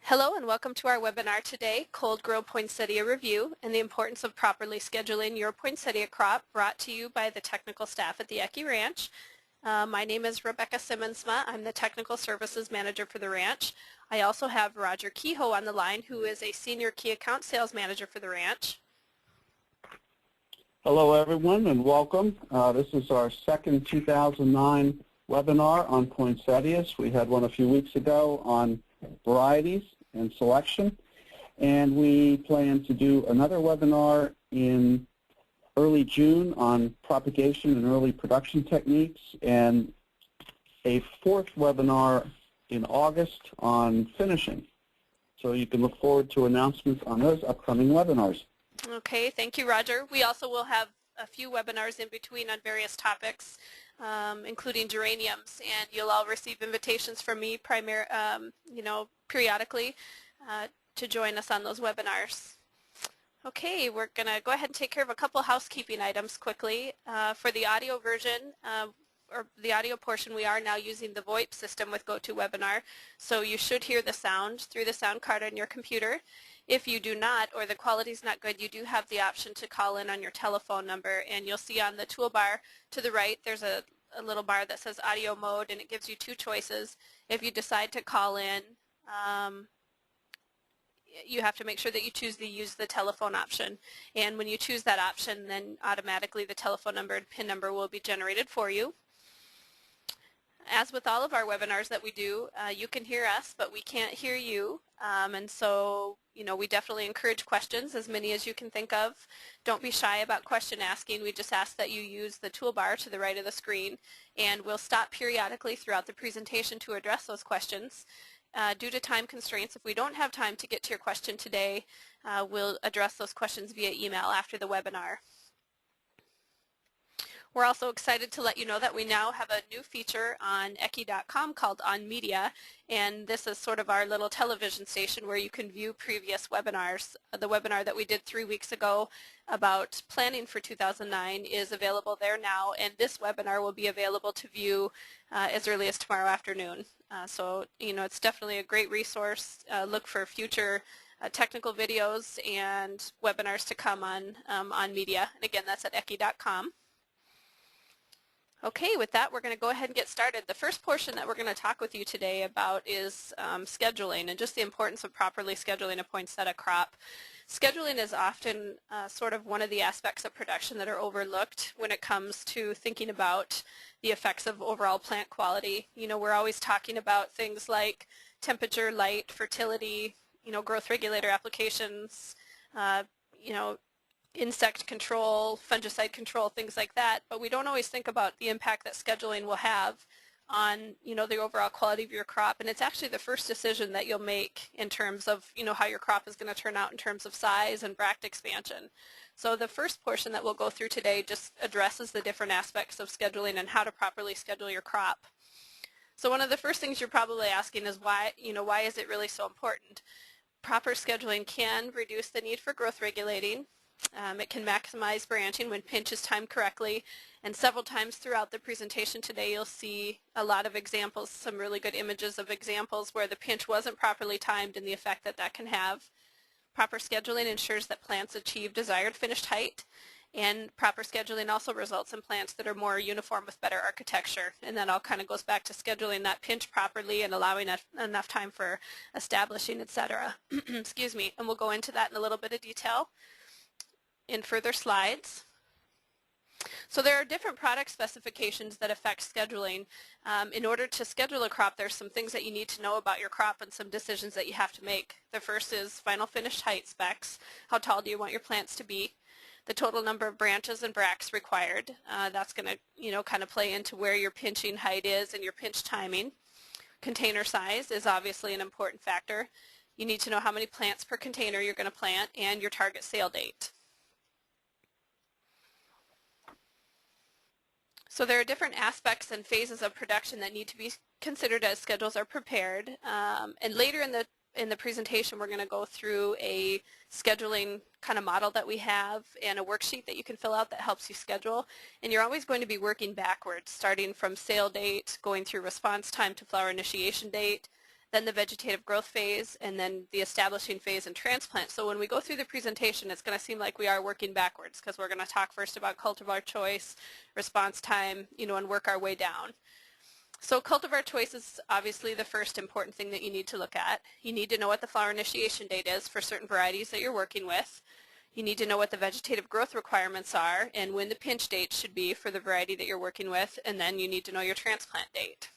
Hello and welcome to our webinar today, Cold Grow Poinsettia Review and the Importance of Properly Scheduling Your Poinsettia Crop, brought to you by the technical staff at the Ecke Ranch. My name is Rebecca Siemonsma. I'm the Technical Services Manager for the ranch. I also have Roger Kehoe on the line, who is a Senior Key Account Sales Manager for the ranch. Hello everyone and welcome. This is our second 2009 webinar on poinsettias. We had one a few weeks ago on varieties and selection, and we plan to do another webinar in early June on propagation and early production techniques, and a fourth webinar in August on finishing. So you can look forward to announcements on those upcoming webinars. Okay, thank you, Roger. We also will have a few webinars in between on various topics, including geraniums, and you'll all receive invitations from me periodically to join us on those webinars. Okay, we're going to go ahead and take care of a couple housekeeping items quickly. For the audio version, or the audio portion, we are now using the VoIP system with GoToWebinar, so you should hear the sound through the sound card on your computer. If you do not, or the quality's not good, you do have the option to call in on your telephone number, and you'll see on the toolbar to the right there's a little bar that says audio mode, and it gives you two choices. If you decide to call in, you have to make sure that you choose the use the telephone option, and when you choose that option, then automatically the telephone number and PIN number will be generated for you. As with all of our webinars that we do, you can hear us, but we can't hear you, and so we definitely encourage questions, as many as you can think of. Don't be shy about question asking. We just ask that you use the toolbar to the right of the screen, and we'll stop periodically throughout the presentation to address those questions. Due to time constraints, if we don't have time to get to your question today, we'll address those questions via email after the webinar. We're also excited to let you know that we now have a new feature on Ecke.com called On Media, and this is sort of our little television station where you can view previous webinars. The webinar that we did 3 weeks ago about planning for 2009 is available there now, and this webinar will be available to view as early as tomorrow afternoon. So it's definitely a great resource. Look for future technical videos and webinars to come on Media, and again, that's at Ecke.com. Okay, with that, we're going to go ahead and get started. The first portion that we're going to talk with you today about is scheduling, and just the importance of properly scheduling a poinsettia crop. Scheduling is often sort of one of the aspects of production that are overlooked when it comes to thinking about the effects of overall plant quality. We're always talking about things like temperature, light, fertility, growth regulator applications, insect control, fungicide control, things like that, but we don't always think about the impact that scheduling will have on the overall quality of your crop, and it's actually the first decision that you'll make in terms of how your crop is going to turn out in terms of size and bract expansion. So the first portion that we'll go through today just addresses the different aspects of scheduling and how to properly schedule your crop. So one of the first things you're probably asking is why is it really so important? Proper scheduling can reduce the need for growth regulating. It can maximize branching when pinch is timed correctly, and several times throughout the presentation today you'll see a lot of examples, some really good images of examples where the pinch wasn't properly timed and the effect that that can have. Proper scheduling ensures that plants achieve desired finished height, and proper scheduling also results in plants that are more uniform with better architecture, and that all kind of goes back to scheduling that pinch properly and allowing enough time for establishing, etc. Excuse me, and we'll go into that in a little bit of detail in further slides. So there are different product specifications that affect scheduling. In order to schedule a crop, there's some things that you need to know about your crop and some decisions that you have to make. The first is final finished height specs. How tall do you want your plants to be? The total number of branches and bracts required. That's going to kind of play into where your pinching height is and your pinch timing. Container size is obviously an important factor. You need to know how many plants per container you're going to plant and your target sale date. So there are different aspects and phases of production that need to be considered as schedules are prepared. And later in the presentation, we're going to go through a scheduling kind of model that we have and a worksheet that you can fill out that helps you schedule. And you're always going to be working backwards, starting from sale date, going through response time to flower initiation date, then the vegetative growth phase, and then the establishing phase and transplant. So when we go through the presentation, it's going to seem like we are working backwards because we're going to talk first about cultivar choice, response time, and work our way down. So cultivar choice is obviously the first important thing that you need to look at. You need to know what the flower initiation date is for certain varieties that you're working with. You need to know what the vegetative growth requirements are and when the pinch date should be for the variety that you're working with, and then you need to know your transplant date.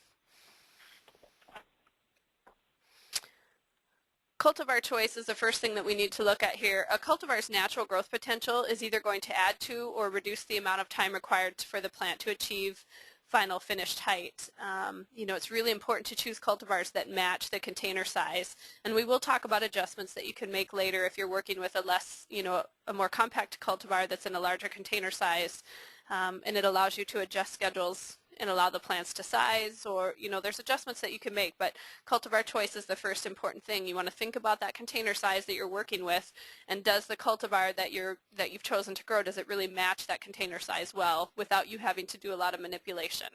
Cultivar choice is the first thing that we need to look at here. A cultivar's natural growth potential is either going to add to or reduce the amount of time required for the plant to achieve final finished height. It's really important to choose cultivars that match the container size, and we will talk about adjustments that you can make later if you're working with a more compact cultivar that's in a larger container size, and it allows you to adjust schedules and allow the plants to size, or there's adjustments that you can make, but cultivar choice is the first important thing. You want to think about that container size that you're working with, and does the cultivar that you've chosen to grow, does it really match that container size well without you having to do a lot of manipulation?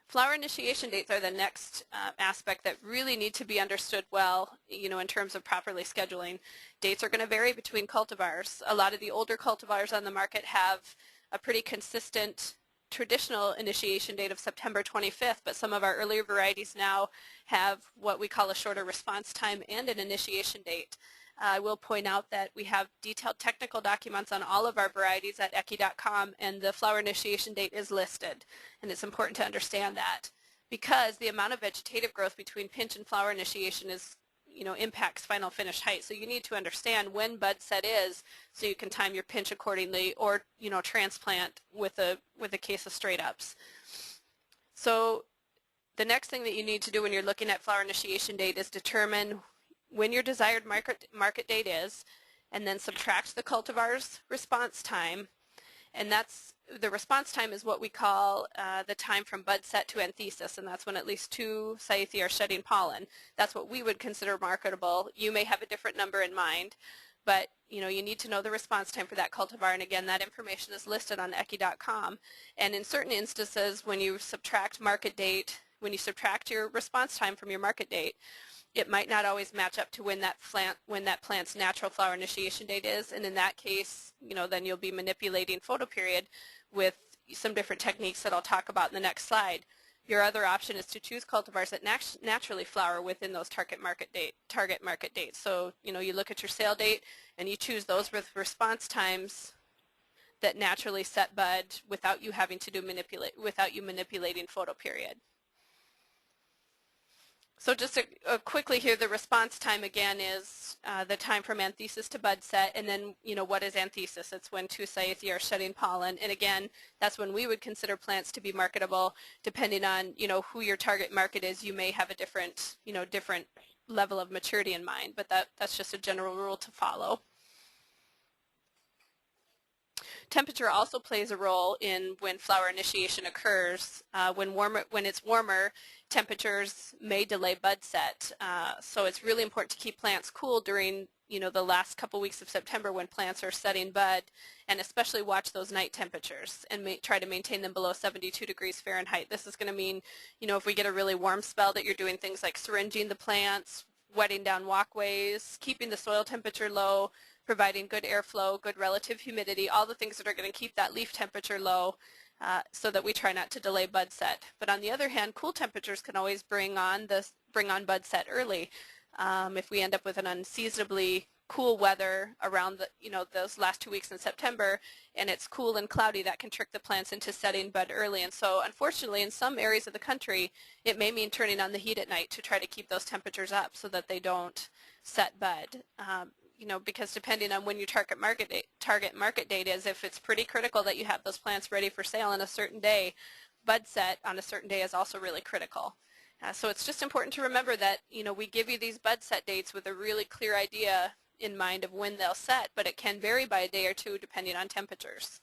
Flower initiation dates are the next aspect that really need to be understood well, in terms of properly scheduling. Dates are going to vary between cultivars. A lot of the older cultivars on the market have a pretty consistent traditional initiation date of September 25th, but some of our earlier varieties now have what we call a shorter response time and an initiation date. I will point out that we have detailed technical documents on all of our varieties at ecchi.com, and the flower initiation date is listed, and it's important to understand that because the amount of vegetative growth between pinch and flower initiation is impacts final finished height. So you need to understand when bud set is so you can time your pinch accordingly, or transplant with a case of straight ups. So the next thing that you need to do when you're looking at flower initiation date is determine when your desired market date is, and then subtract the cultivar's response time, and the response time is what we call the time from bud set to anthesis, and that's when at least 2 Cyathea are shedding pollen. That's what we would consider marketable. You may have a different number in mind, but you need to know the response time for that cultivar, and again, that information is listed on ecchi.com. And in certain instances, when you subtract your response time from your market date, it might not always match up to when that plant's natural flower initiation date is, and in that case, then you'll be manipulating photoperiod with some different techniques that I'll talk about in the next slide. Your other option is to choose cultivars that naturally flower within those target market dates. So you look at your sale date and you choose those with response times that naturally set bud without you having to without you manipulating photoperiod. So just quickly here, the response time again is the time from anthesis to bud set, and then what is anthesis? It's when 2 Cyathea are shedding pollen, and again, that's when we would consider plants to be marketable. Depending on who your target market is, you may have a different level of maturity in mind, but that's just a general rule to follow. Temperature also plays a role in when flower initiation occurs. When it's warmer, temperatures may delay bud set. So it's really important to keep plants cool during the last couple weeks of September when plants are setting bud, and especially watch those night temperatures and try to maintain them below 72 degrees Fahrenheit. This is going to mean, if we get a really warm spell, that you're doing things like syringing the plants, wetting down walkways, keeping the soil temperature low, providing good airflow, good relative humidity, all the things that are going to keep that leaf temperature low, so that we try not to delay bud set. But on the other hand, cool temperatures can always bring on bud set early. If we end up with an unseasonably cool weather around those last 2 weeks in September, and it's cool and cloudy, that can trick the plants into setting bud early. And so unfortunately, in some areas of the country, it may mean turning on the heat at night to try to keep those temperatures up so that they don't set bud. Because depending on when your target market date is, if it's pretty critical that you have those plants ready for sale on a certain day, bud set on a certain day is also really critical. So it's just important to remember that we give you these bud set dates with a really clear idea in mind of when they'll set, but it can vary by a day or two depending on temperatures.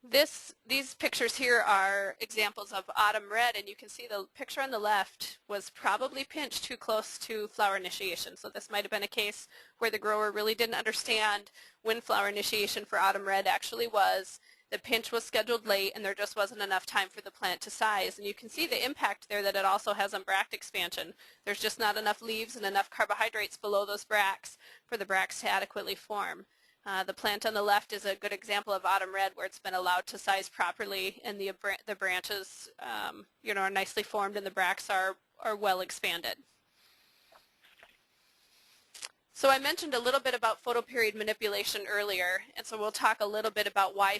These pictures here are examples of autumn red, and you can see the picture on the left was probably pinched too close to flower initiation. So this might have been a case where the grower really didn't understand when flower initiation for autumn red actually was, The pinch was scheduled late and there just wasn't enough time for the plant to size. And you can see the impact there that it also has on bract expansion. There's just not enough leaves and enough carbohydrates below those bracts for the bracts to adequately form. The plant on the left is a good example of autumn red, where it's been allowed to size properly, and the branches are nicely formed and the bracts are well expanded. So I mentioned a little bit about photoperiod manipulation earlier, and so we'll talk a little bit about why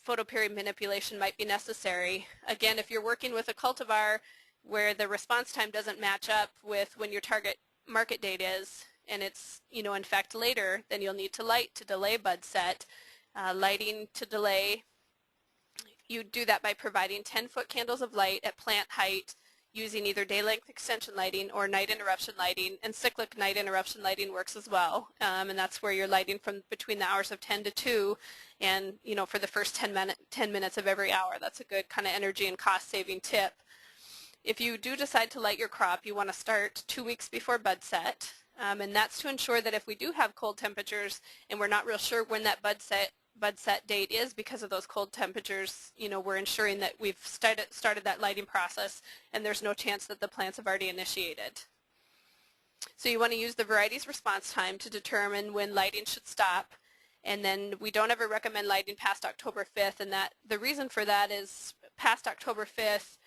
photoperiod manipulation might be necessary. Again, if you're working with a cultivar where the response time doesn't match up with when your target market date is, and it's in fact later, then you'll need to light to delay bud set. Lighting to delay, you do that by providing 10-foot candles of light at plant height using either day length extension lighting or night interruption lighting, and cyclic night interruption lighting works as well, and that's where you're lighting from between the hours of 10 to 2, and for the first 10 minutes of every hour. That's a good kind of energy and cost saving tip. If you do decide to light your crop, you want to start 2 weeks before bud set. And that's to ensure that if we do have cold temperatures and we're not real sure when that bud set date is because of those cold temperatures, we're ensuring that we've started that lighting process and there's no chance that the plants have already initiated. So you want to use the variety's response time to determine when lighting should stop, and then we don't ever recommend lighting past October 5th, and the reason for that is past October 5th,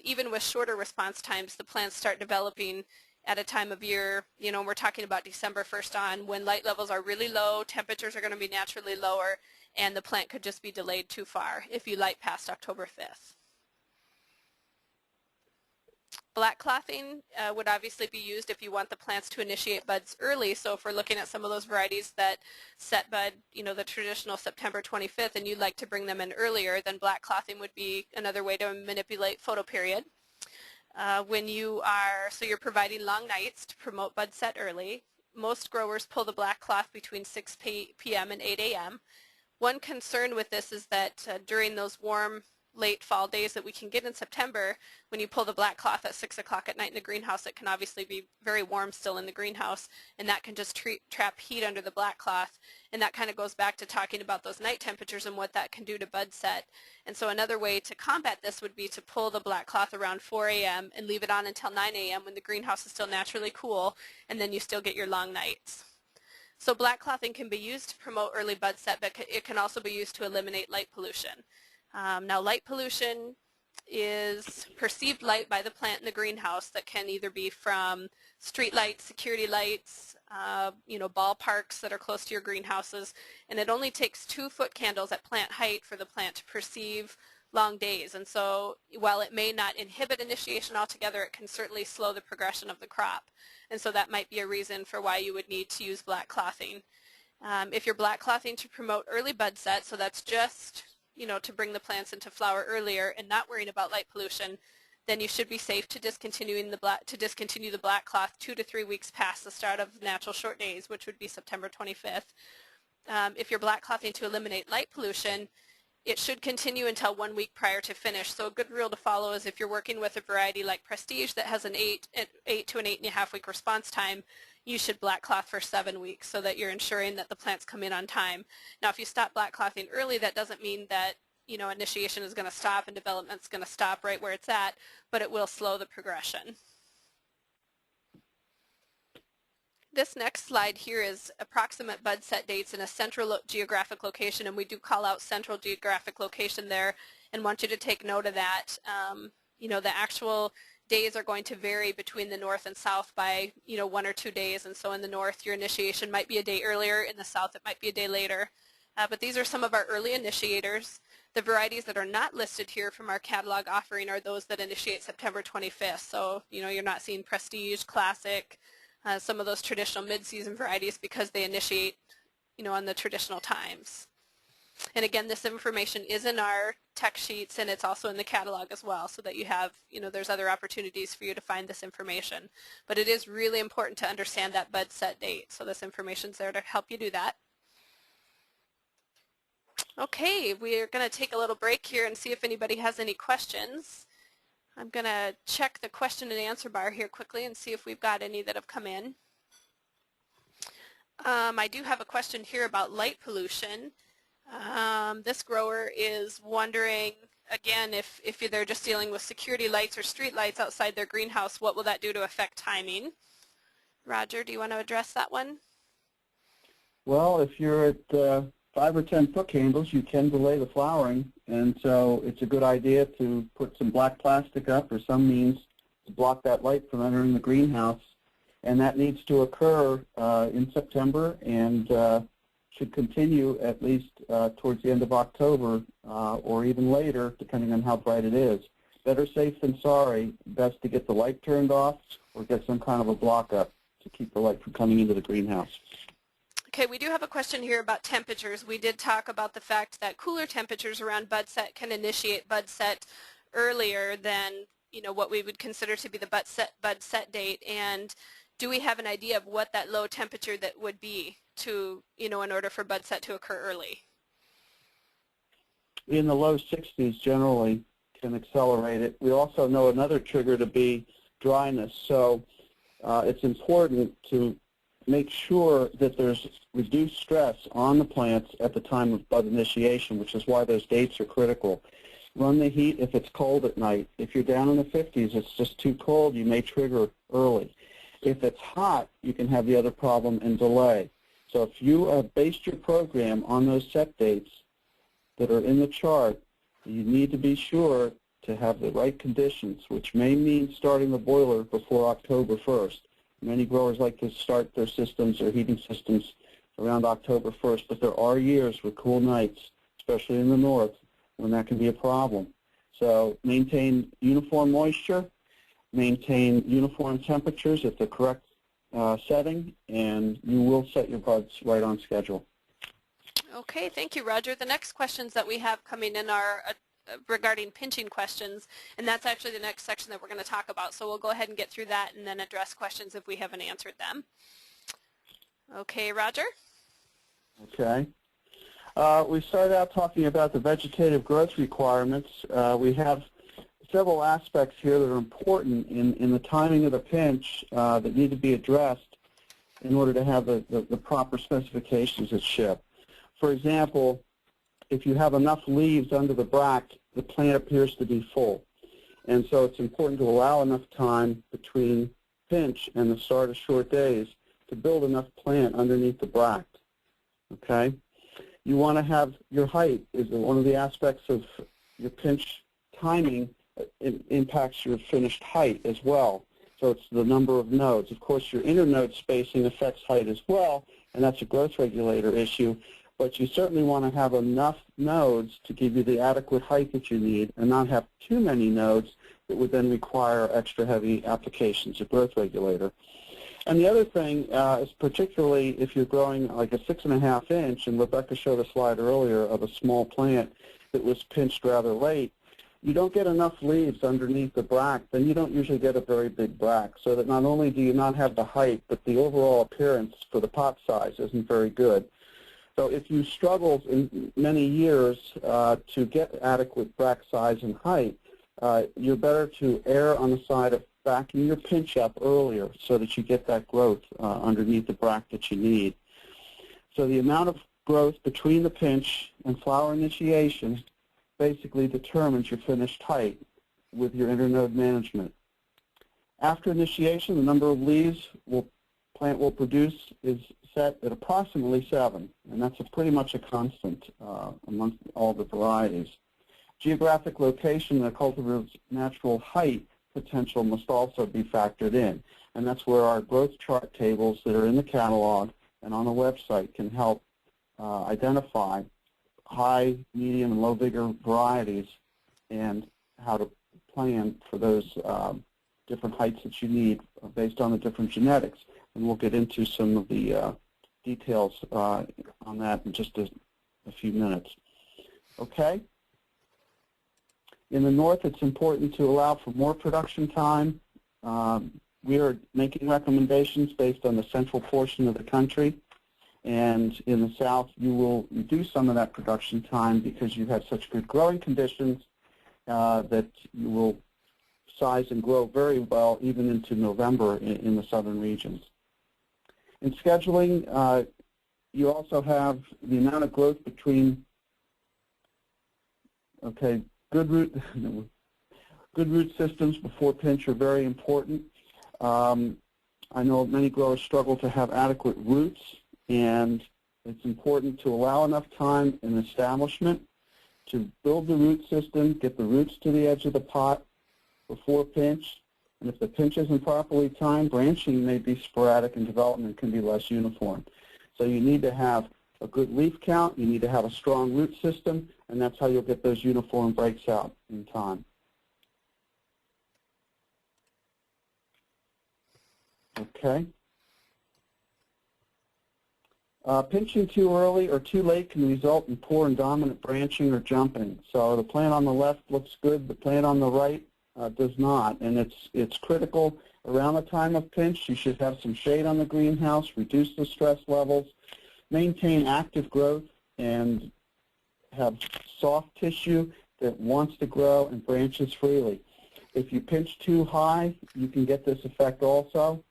even with shorter response times, the plants start developing at a time of year, we're talking about December 1st on, when light levels are really low, temperatures are going to be naturally lower, and the plant could just be delayed too far if you light past October 5th. Black clothing would obviously be used if you want the plants to initiate buds early. So if we're looking at some of those varieties that set bud, the traditional September 25th, and you'd like to bring them in earlier, then black clothing would be another way to manipulate photoperiod. So you're providing long nights to promote bud set early. Most growers pull the black cloth between 6 p.m. and 8 a.m. One concern with this is that during those warm late fall days that we can get in September, when you pull the black cloth at 6 o'clock at night in the greenhouse, it can obviously be very warm still in the greenhouse, and that can just trap heat under the black cloth. And that kind of goes back to talking about those night temperatures and what that can do to bud set. And so another way to combat this would be to pull the black cloth around 4 a.m. and leave it on until 9 a.m. when the greenhouse is still naturally cool, and then you still get your long nights. So black clothing can be used to promote early bud set, but it can also be used to eliminate light pollution. Now, light pollution is perceived light by the plant in the greenhouse that can either be from street lights, security lights, ballparks that are close to your greenhouses, and it only takes 2-foot candles at plant height for the plant to perceive long days. And so while it may not inhibit initiation altogether, it can certainly slow the progression of the crop. And so that might be a reason for why you would need to use black clothing. If you're black clothing to promote early bud set, so that's just to bring the plants into flower earlier and not worrying about light pollution, then you should be safe to discontinue the black cloth 2 to 3 weeks past the start of natural short days, which would be September 25th. If you're black clothing to eliminate light pollution, it should continue until 1 week prior to finish. So a good rule to follow is if you're working with a variety like Prestige that has an 8 to an 8.5 week response time, you should black cloth for 7 weeks so that you're ensuring that the plants come in on time. Now, if you stop black clothing early, that doesn't mean that initiation is going to stop and development is going to stop right where it's at, but it will slow the progression. This next slide here is approximate bud set dates in a central geographic location, and we do call out central geographic location there and want you to take note of that. The actual days are going to vary between the north and south by 1 or 2 days, and so in the north your initiation might be a day earlier, in the south it might be a day later. But these are some of our early initiators. The varieties that are not listed here from our catalog offering are those that initiate September 25th. So you're not seeing Prestige, Classic, some of those traditional mid-season varieties because they initiate on the traditional times. And again, this information is in our tech sheets, and it's also in the catalog as well, so that you have, there's other opportunities for you to find this information. But it is really important to understand that bud set date, so this information's there to help you do that. Okay, we're going to take a little break here and see if anybody has any questions. I'm going to check the question and answer bar here quickly and see if we've got any that have come in. I do have a question here about light pollution. This grower is wondering, again, if they're just dealing with security lights or street lights outside their greenhouse, what will that do to affect timing? Roger, do you want to address that one? Well, if you're at 5 or 10 foot candles, you can delay the flowering, and so it's a good idea to put some black plastic up or some means to block that light from entering the greenhouse, and that needs to occur in September and should continue at least towards the end of October or even later, depending on how bright it is. Better safe than sorry. Best to get the light turned off or get some kind of a block up to keep the light from coming into the greenhouse. Okay, we do have a question here about temperatures. We did talk about the fact that cooler temperatures around bud set can initiate bud set earlier than, you know, what we would consider to be the bud set date. And do we have an idea of what that low temperature that would be to, you know, in order for bud set to occur early? In the low 60s generally can accelerate it. We also know another trigger to be dryness. So it's important to make sure that there's reduced stress on the plants at the time of bud initiation, which is why those dates are critical. Run the heat if it's cold at night. If you're down in the 50s, it's just too cold, you may trigger early. If it's hot, you can have the other problem and delay. So if you based your program on those set dates that are in the chart, you need to be sure to have the right conditions, which may mean starting the boiler before October 1st. Many growers like to start their systems or heating systems around October 1st, but there are years with cool nights, especially in the north, when that can be a problem. So maintain uniform moisture, maintain uniform temperatures at the correct setting, and you will set your buds right on schedule. Okay, thank you, Roger. The next questions that we have coming in are regarding pinching questions, and that's actually the next section that we're going to talk about. So we'll go ahead and get through that and then address questions if we haven't answered them. Okay, Roger? Okay. We started out talking about the vegetative growth requirements. We have several aspects here that are important in the timing of the pinch that need to be addressed in order to have the proper specifications that ship. For example, if you have enough leaves under the brack, the plant appears to be full. And so it's important to allow enough time between pinch and the start of short days to build enough plant underneath the brack. Okay? You want to have your height is one of the aspects of your pinch timing. It impacts your finished height as well. So it's the number of nodes. Of course, your internode spacing affects height as well, and that's a growth regulator issue. But you certainly want to have enough nodes to give you the adequate height that you need and not have too many nodes that would then require extra heavy applications, a growth regulator. And the other thing is particularly if you're growing like a 6.5 inch, and Rebecca showed a slide earlier of a small plant that was pinched rather late, you don't get enough leaves underneath the brack, then you don't usually get a very big brack. So that not only do you not have the height, but the overall appearance for the pot size isn't very good. So if you struggle in many years to get adequate brack size and height, you're better to err on the side of backing your pinch up earlier so that you get that growth underneath the brack that you need. So the amount of growth between the pinch and flower initiation basically determines your finished height with your internode management. After initiation, the number of leaves plant will produce is set at approximately 7, and that's pretty much a constant amongst all the varieties. Geographic location and the cultivar's natural height potential must also be factored in, and that's where our growth chart tables that are in the catalog and on the website can help identify high, medium, and low vigor varieties and how to plan for those different heights that you need based on the different genetics. And we'll get into some of the details on that in just a few minutes. Okay? In the north, it's important to allow for more production time. We are making recommendations based on the central portion of the country. And in the south, you will reduce some of that production time because you have such good growing conditions that you will size and grow very well even into November in the southern regions. In scheduling, you also have the amount of growth between Okay, good root systems before pinch are very important. I know many growers struggle to have adequate roots, and it's important to allow enough time in establishment to build the root system, get the roots to the edge of the pot before pinch. And if the pinch isn't properly timed, branching may be sporadic and development can be less uniform. So you need to have a good leaf count, you need to have a strong root system, and that's how you'll get those uniform breaks out in time. Okay. Pinching too early or too late can result in poor and dominant branching or jumping. So the plant on the left looks good, the plant on the right does not, and it's critical around the time of pinch. You should have some shade on the greenhouse, reduce the stress levels, maintain active growth, and have soft tissue that wants to grow and branches freely. If you pinch too high, you can get this effect also.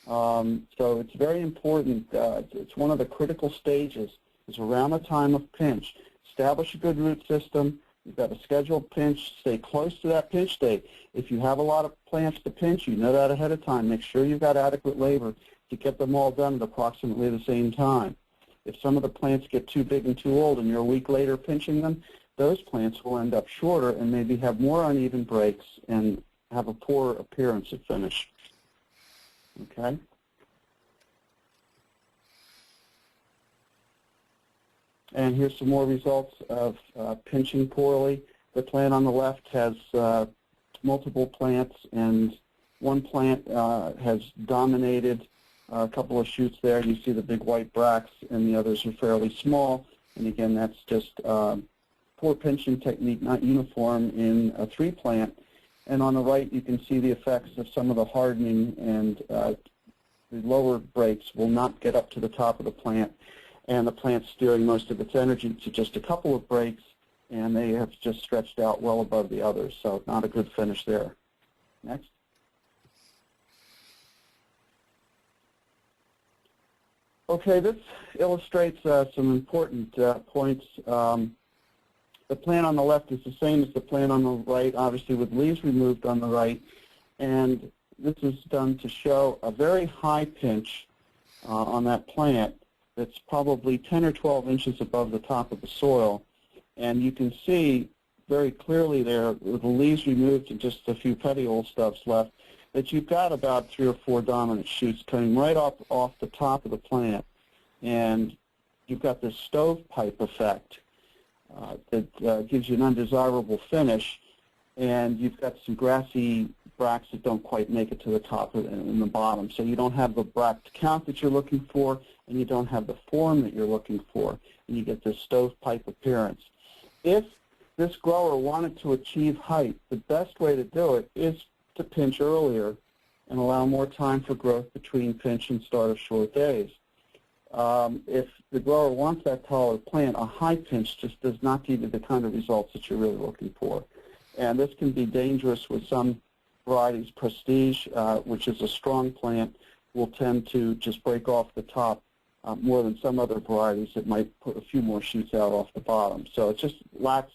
So it's very important. It's one of the critical stages is around the time of pinch. Establish a good root system. You've got a scheduled pinch. Stay close to that pinch date. If you have a lot of plants to pinch, you know that ahead of time. Make sure you've got adequate labor to get them all done at approximately the same time. If some of the plants get too big and too old and you're a week later pinching them, those plants will end up shorter and maybe have more uneven breaks and have a poor appearance of finish. Okay? And here's some more results of pinching poorly. The plant on the left has multiple plants, and one plant has dominated a couple of shoots there. You see the big white bracts, and the others are fairly small. And again, that's just poor pinching technique, not uniform in a 3-plant. And on the right, you can see the effects of some of the hardening, and the lower breaks will not get up to the top of the plant, and the plant's steering most of its energy to just a couple of breaks, and they have just stretched out well above the others, so not a good finish there. Next. Okay, this illustrates some important points. The plant on the left is the same as the plant on the right, obviously with leaves removed on the right, and this is done to show a very high pinch on that plant that's probably 10 or 12 inches above the top of the soil. And you can see very clearly there, with the leaves removed and just a few petiole stubs left, that you've got about 3 or 4 dominant shoots coming right off the top of the plant. And you've got this stovepipe effect that gives you an undesirable finish, and you've got some grassy bracts that don't quite make it to the top and the bottom. So you don't have the bract count that you're looking for, and you don't have the form that you're looking for, and you get this stovepipe appearance. If this grower wanted to achieve height, the best way to do it is to pinch earlier and allow more time for growth between pinch and start of short days. If the grower wants that taller plant, a high pinch just does not give you the kind of results that you're really looking for. And this can be dangerous with some varieties. Prestige, which is a strong plant, will tend to just break off the top more than some other varieties that might put a few more shoots out off the bottom. So it just lacks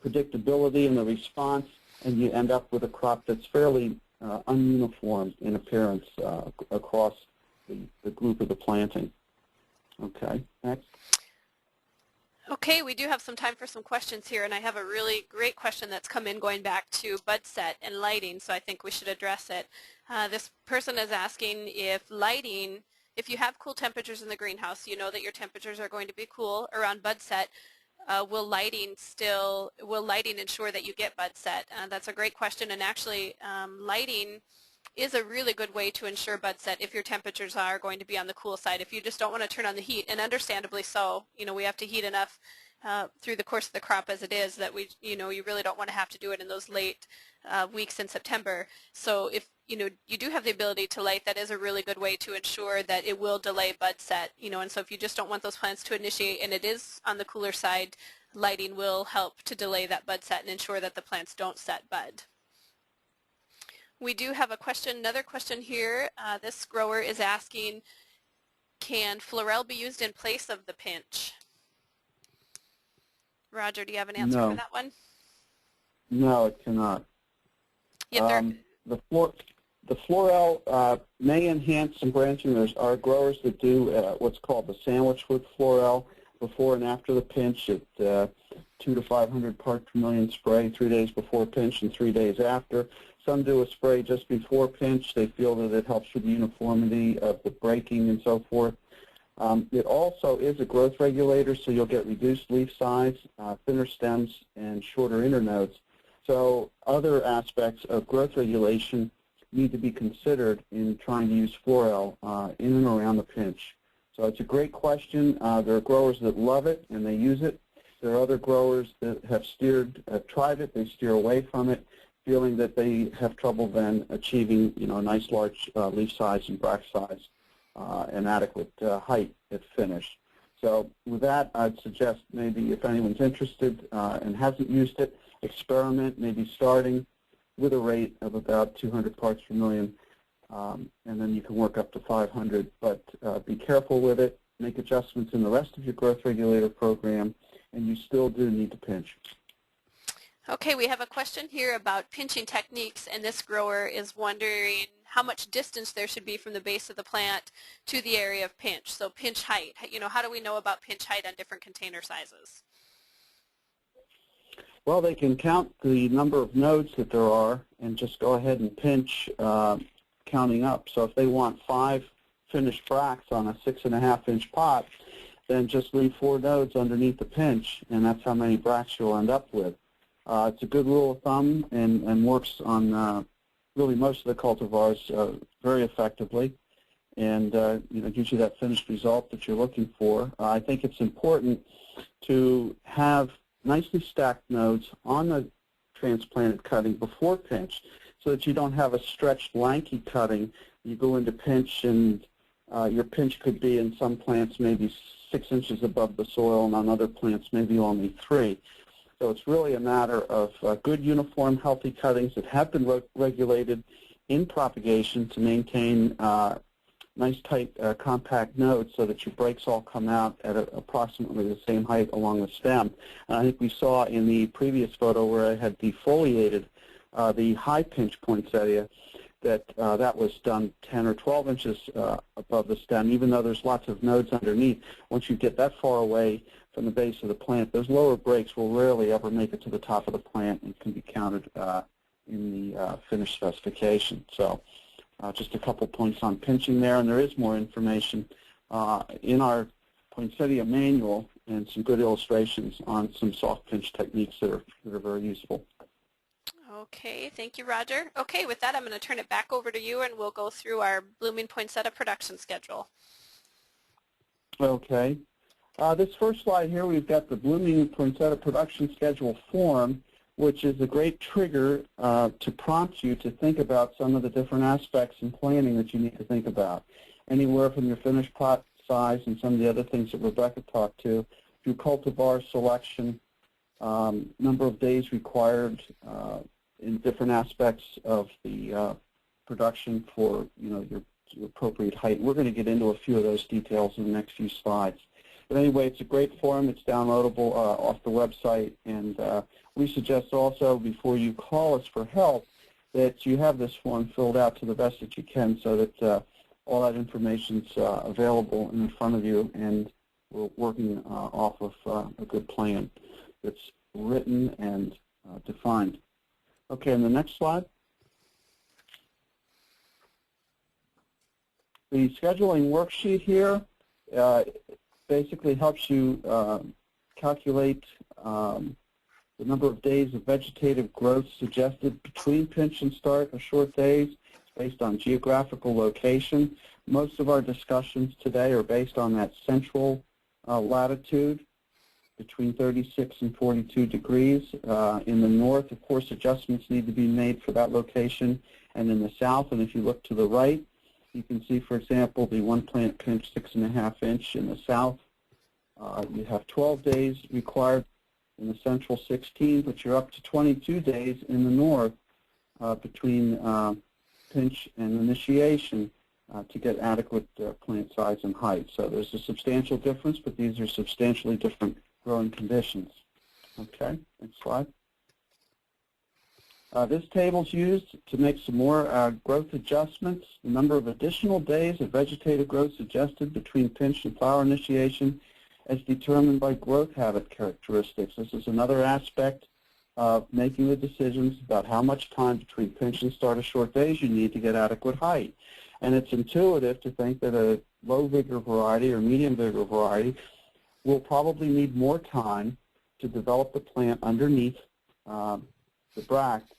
predictability in the response, and you end up with a crop that's fairly ununiform in appearance across the group of the planting. Okay, next. Okay, we do have some time for some questions here, and I have a really great question that's come in going back to bud set and lighting, so I think we should address it. This person is asking if lighting, if you have cool temperatures in the greenhouse, you know that your temperatures are going to be cool around bud set, will lighting ensure that you get bud set? That's a great question, and actually lighting is a really good way to ensure bud set if your temperatures are going to be on the cool side. If you just don't want to turn on the heat, and understandably so, you know, we have to heat enough through the course of the crop as it is that you really don't want to have to do it in those late weeks in September. So if you do have the ability to light, that is a really good way to ensure that it will delay bud set. And so if you just don't want those plants to initiate and it is on the cooler side, lighting will help to delay that bud set and ensure that the plants don't set bud. We do have another question here. This grower is asking, can Florel be used in place of the pinch? Roger, do you have an answer for that one? No, it cannot. Yeah, The Florel may enhance some branching. There are growers that do what's called the sandwich with Florel before and after the pinch at 2 to 500 parts per million spray 3 days before pinch and 3 days after. Some do a spray just before pinch. They feel that it helps with the uniformity of the breaking and so forth. It also is a growth regulator, so you'll get reduced leaf size, thinner stems, and shorter internodes. So other aspects of growth regulation need to be considered in trying to use Florel in and around the pinch. So it's a great question. There are growers that love it and they use it. There are other growers that have tried it, they steer away from it, feeling that they have trouble then achieving, a nice large leaf size and bract size and adequate height at finish. So with that, I'd suggest maybe if anyone's interested and hasn't used it, experiment, maybe starting with a rate of about 200 parts per million, and then you can work up to 500. But be careful with it. Make adjustments in the rest of your growth regulator program, and you still do need to pinch. Okay, we have a question here about pinching techniques, and this grower is wondering how much distance there should be from the base of the plant to the area of pinch. So pinch height, how do we know about pinch height on different container sizes? Well, they can count the number of nodes that there are and just go ahead and pinch counting up. So if they want 5 finished bracts on a 6.5-inch pot, then just leave 4 nodes underneath the pinch, and that's how many bracts you'll end up with. It's a good rule of thumb and works on really most of the cultivars very effectively, and gives you that finished result that you're looking for. I think it's important to have nicely stacked nodes on the transplanted cutting before pinch so that you don't have a stretched, lanky cutting. You go into pinch and your pinch could be in some plants maybe 6 inches above the soil, and on other plants maybe only 3. So it's really a matter of good, uniform, healthy cuttings that have been regulated in propagation to maintain nice, tight, compact nodes so that your breaks all come out at approximately the same height along the stem. And I think we saw in the previous photo where I had defoliated the high pinch poinsettia that that was done 10 or 12 inches above the stem, even though there's lots of nodes underneath. Once you get that far away from the base of the plant, those lower breaks will rarely ever make it to the top of the plant and can be counted in the finished specification. So just a couple points on pinching there, and there is more information in our Poinsettia manual and some good illustrations on some soft pinch techniques that are very useful. Okay, thank you, Roger. Okay, with that, I'm going to turn it back over to you, and we'll go through our blooming poinsettia production schedule. Okay. This first slide here, we've got the blooming poinsettia production schedule form, which is a great trigger to prompt you to think about some of the different aspects in planning that you need to think about. Anywhere from your finished pot size and some of the other things that Rebecca talked to, through cultivar selection, number of days required in different aspects of the production for your appropriate height. We're going to get into a few of those details in the next few slides. But anyway, it's a great form. It's downloadable off the website, and we suggest also before you call us for help that you have this form filled out to the best that you can so that all that information is available in front of you, and we're working off of a good plan that's written and defined. Okay, and the next slide. The scheduling worksheet here basically helps you calculate the number of days of vegetative growth suggested between pinch and start of short days. It's based on geographical location. Most of our discussions today are based on that central latitude between 36 and 42 degrees. In the north, of course, adjustments need to be made for that location. And in the south, and if you look to the right, you can see, for example, the one plant pinch 6.5 inch in the south. You have 12 days required in the central 16, but you're up to 22 days in the north between pinch and initiation to get adequate plant size and height. So there's a substantial difference, but these are substantially different growing conditions. Okay, next slide. This table is used to make some more growth adjustments. The number of additional days of vegetative growth suggested between pinch and flower initiation as determined by growth habit characteristics. This is another aspect of making the decisions about how much time between pinch and start of short days you need to get adequate height. And it's intuitive to think that a low vigor variety or medium vigor variety will probably need more time to develop the plant underneath the bract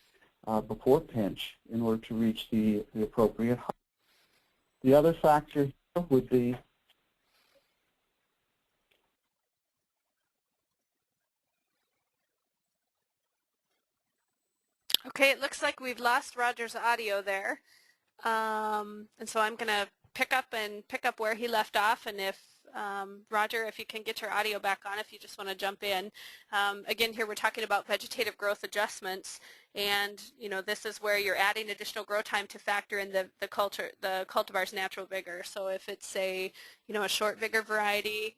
before pinch in order to reach the appropriate height. The other factor here would be Okay, it looks like we've lost Roger's audio there. And so I'm going to pick up where he left off, and if Roger, if you can get your audio back on, if you just want to jump in. Again, here we're talking about vegetative growth adjustments, and this is where you're adding additional grow time to factor in the cultivar's natural vigor. So if it's a short vigor variety,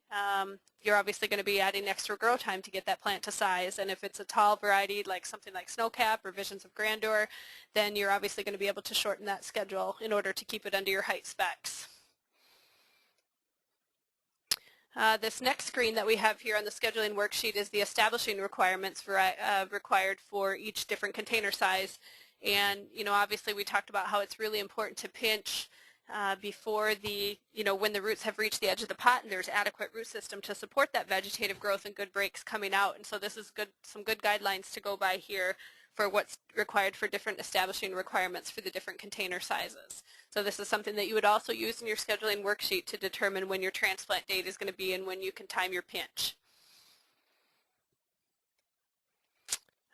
you're obviously going to be adding extra grow time to get that plant to size. And if it's a tall variety like something like Snowcap or Visions of Grandeur, then you're obviously going to be able to shorten that schedule in order to keep it under your height specs. This next screen that we have here on the scheduling worksheet is the establishing requirements required for each different container size. And obviously we talked about how it's really important to pinch before when the roots have reached the edge of the pot and there's adequate root system to support that vegetative growth and good breaks coming out. And so this is some good guidelines to go by here for what's required for different establishing requirements for the different container sizes. So this is something that you would also use in your scheduling worksheet to determine when your transplant date is going to be and when you can time your pinch.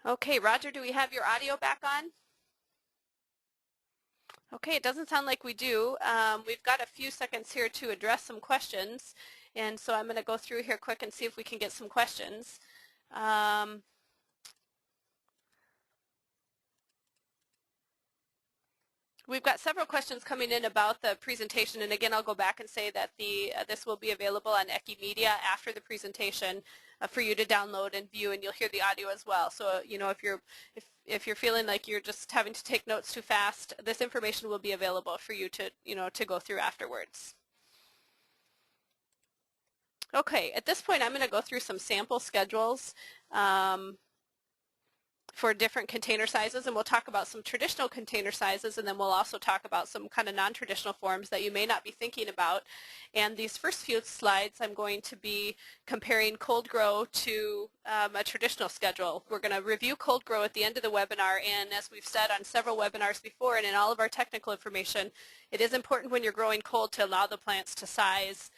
Okay, Roger, do we have your audio back on? Okay, it doesn't sound like we do. We've got a few seconds here to address some questions, and so I'm going to go through here quick and see if we can get some questions. We've got several questions coming in about the presentation, and again I'll go back and say that this will be available on Ekimedia after the presentation for you to download and view, and you'll hear the audio as well. So if you're feeling like you're just having to take notes too fast, this information will be available for you to go through afterwards. Okay, at this point I'm going to go through some sample schedules for different container sizes, and we'll talk about some traditional container sizes, and then we'll also talk about some kind of non-traditional forms that you may not be thinking about. And these first few slides I'm going to be comparing cold grow to a traditional schedule. We're going to review cold grow at the end of the webinar, and as we've said on several webinars before and in all of our technical information, it is important when you're growing cold to allow the plants to size.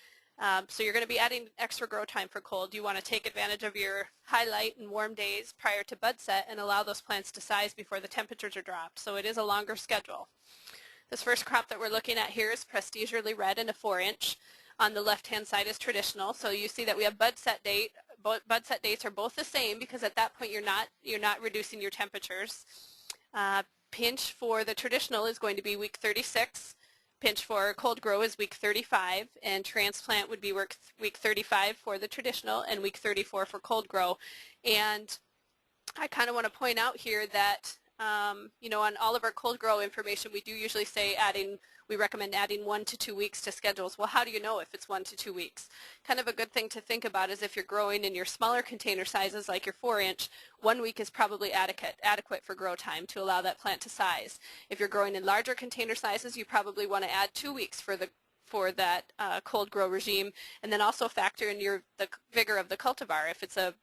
So you're going to be adding extra grow time for cold. You want to take advantage of your high light and warm days prior to bud set and allow those plants to size before the temperatures are dropped. So it is a longer schedule. This first crop that we're looking at here is Prestige Early Red in a 4-inch. On the left-hand side is traditional. So you see that we have bud set date. Bud set dates are both the same because at that point you're not reducing your temperatures. Pinch for the traditional is going to be week 36. Pinch for cold grow is week 35, and transplant would be week 35 for the traditional and week 34 for cold grow. And I kind of want to point out here that on all of our cold grow information, we do usually say we recommend adding 1 to 2 weeks to schedules. Well, how do you know if it's 1 to 2 weeks? Kind of a good thing to think about is if you're growing in your smaller container sizes like your 4-inch, 1 week is probably adequate for grow time to allow that plant to size. If you're growing in larger container sizes, you probably want to add 2 weeks for that cold grow regime, and then also factor in the vigor of the cultivar. If it's a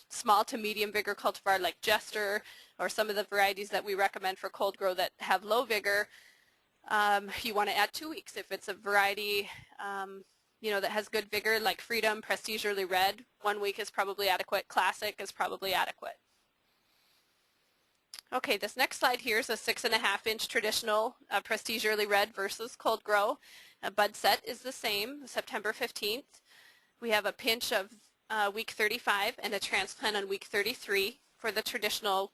small to medium vigor cultivar like Jester or some of the varieties that we recommend for cold grow that have low vigor, you want to add 2 weeks. If it's a variety that has good vigor like Freedom, Prestige Early Red, 1 week is probably adequate. Classic is probably adequate. Okay, this next slide here is a 6.5-inch traditional Prestige Early Red versus cold grow. Bud set is the same, September 15th. We have a pinch of week 35 and a transplant on week 33 for the traditional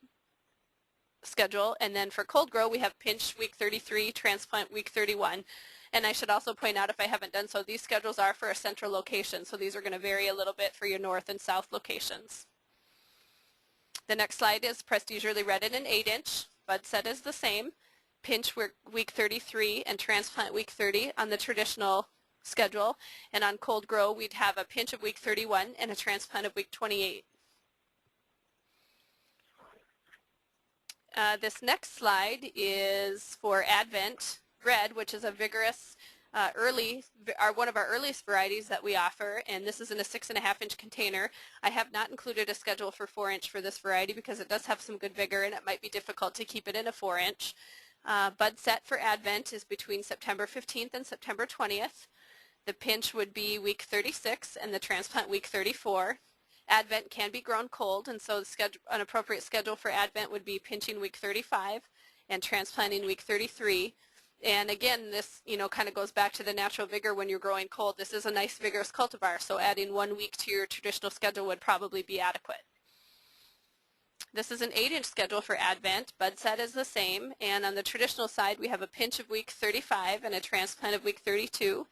schedule, and then for cold grow we have pinch week 33, transplant week 31. And I should also point out, if I haven't done so, these schedules are for a central location, so these are going to vary a little bit for your north and south locations. The next slide is Prestige Early Red in an 8-inch. Bud set is the same. Pinch week 33 and transplant week 30 on the traditional schedule. And on cold grow, we'd have a pinch of week 31 and a transplant of week 28. This next slide is for Advent Red, which is a vigorous one of our earliest varieties that we offer, and this is in a 6.5-inch container. I have not included a schedule for 4-inch for this variety because it does have some good vigor and it might be difficult to keep it in a 4-inch. Bud set for Advent is between September 15th and September 20th. The pinch would be week 36 and the transplant week 34. Advent can be grown cold, and so an appropriate schedule for Advent would be pinching week 35 and transplanting week 33. And again, this kind of goes back to the natural vigor when you're growing cold. This is a nice vigorous cultivar, so adding 1 week to your traditional schedule would probably be adequate. This is an 8-inch schedule for Advent. Bud set is the same, and on the traditional side we have a pinch of week 35 and a transplant of week 32.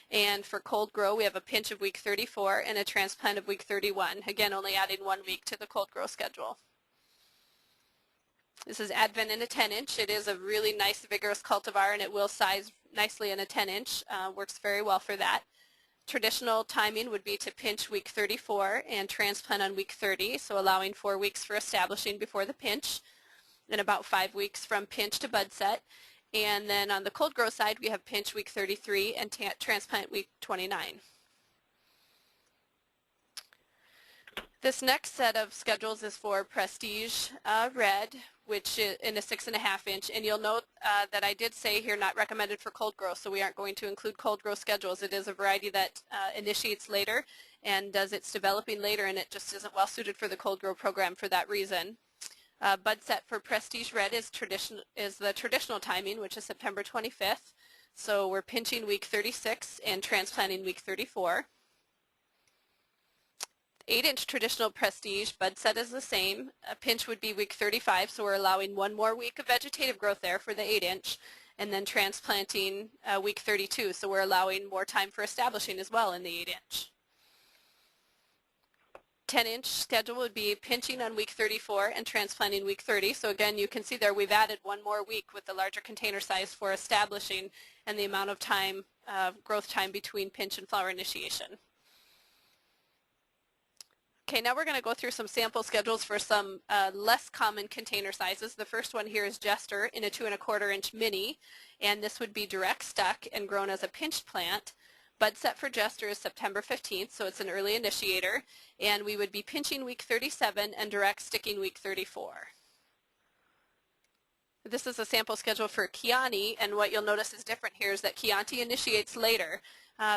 And for cold grow we have a pinch of week 34 and a transplant of week 31. Again, only adding 1 week to the cold grow schedule. This is Advent in a 10-inch. It is a really nice vigorous cultivar and it will size nicely in a 10-inch. Works very well for that. Traditional timing would be to pinch week 34 and transplant on week 30, so allowing 4 weeks for establishing before the pinch and about 5 weeks from pinch to bud set. And then on the cold grow side we have pinch week 33 and transplant week 29. This next set of schedules is for Prestige Red, which is in a 6.5-inch, and you'll note that I did say here not recommended for cold grow, so we aren't going to include cold grow schedules. It is a variety that initiates later and does its developing later, and it just isn't well suited for the cold grow program for that reason. Bud set for Prestige Red is the traditional timing, which is September 25th, so we're pinching week 36 and transplanting week 34. 8-inch traditional Prestige, bud set is the same. A pinch would be week 35, so we're allowing 1 more week of vegetative growth there for the 8-inch, and then transplanting week 32, so we're allowing more time for establishing as well in the 8-inch. 10-inch schedule would be pinching on week 34 and transplanting week 30, so again you can see there we've added 1 more week with the larger container size for establishing and the amount of time, growth time between pinch and flower initiation. Okay, now we're going to go through some sample schedules for some less common container sizes. The first one here is Jester in a 2 1/4-inch mini, and this would be direct stuck and grown as a pinched plant. Bud set for Jester is September 15th, so it's an early initiator, and we would be pinching week 37 and direct sticking week 34. This is a sample schedule for Chianti, and what you'll notice is different here is that Chianti initiates later.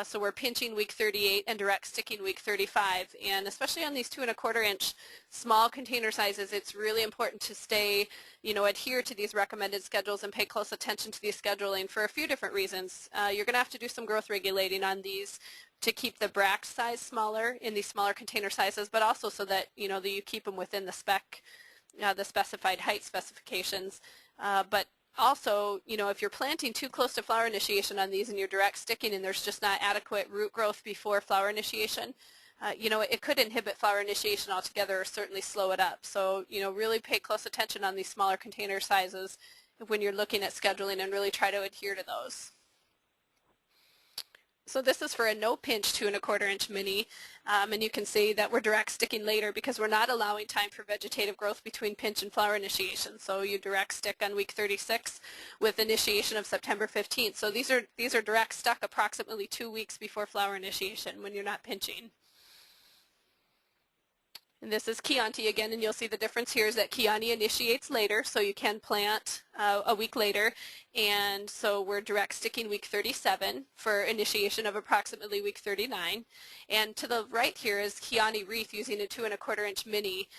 So we're pinching week 38 and direct sticking week 35, and especially on these 2 1/4-inch small container sizes, it's really important to stay, adhere to these recommended schedules and pay close attention to these scheduling for a few different reasons. You're going to have to do some growth regulating on these to keep the Brack size smaller in these smaller container sizes, but also so that that you keep them within the specified height specifications. But also, if you're planting too close to flower initiation on these and you're direct sticking and there's just not adequate root growth before flower initiation, it could inhibit flower initiation altogether or certainly slow it up. So, really pay close attention on these smaller container sizes when you're looking at scheduling and really try to adhere to those. So this is for a no pinch 2 1/4-inch mini, and you can see that we're direct sticking later because we're not allowing time for vegetative growth between pinch and flower initiation. So you direct stick on week 36 with initiation of September 15th. So these are direct stuck approximately 2 weeks before flower initiation when you're not pinching. And this is Chianti again, and you'll see the difference here is that Chianti initiates later, so you can plant a week later, and so we're direct sticking week 37 for initiation of approximately week 39. And to the right here is Chianti wreath using a 2 1/4-inch mini.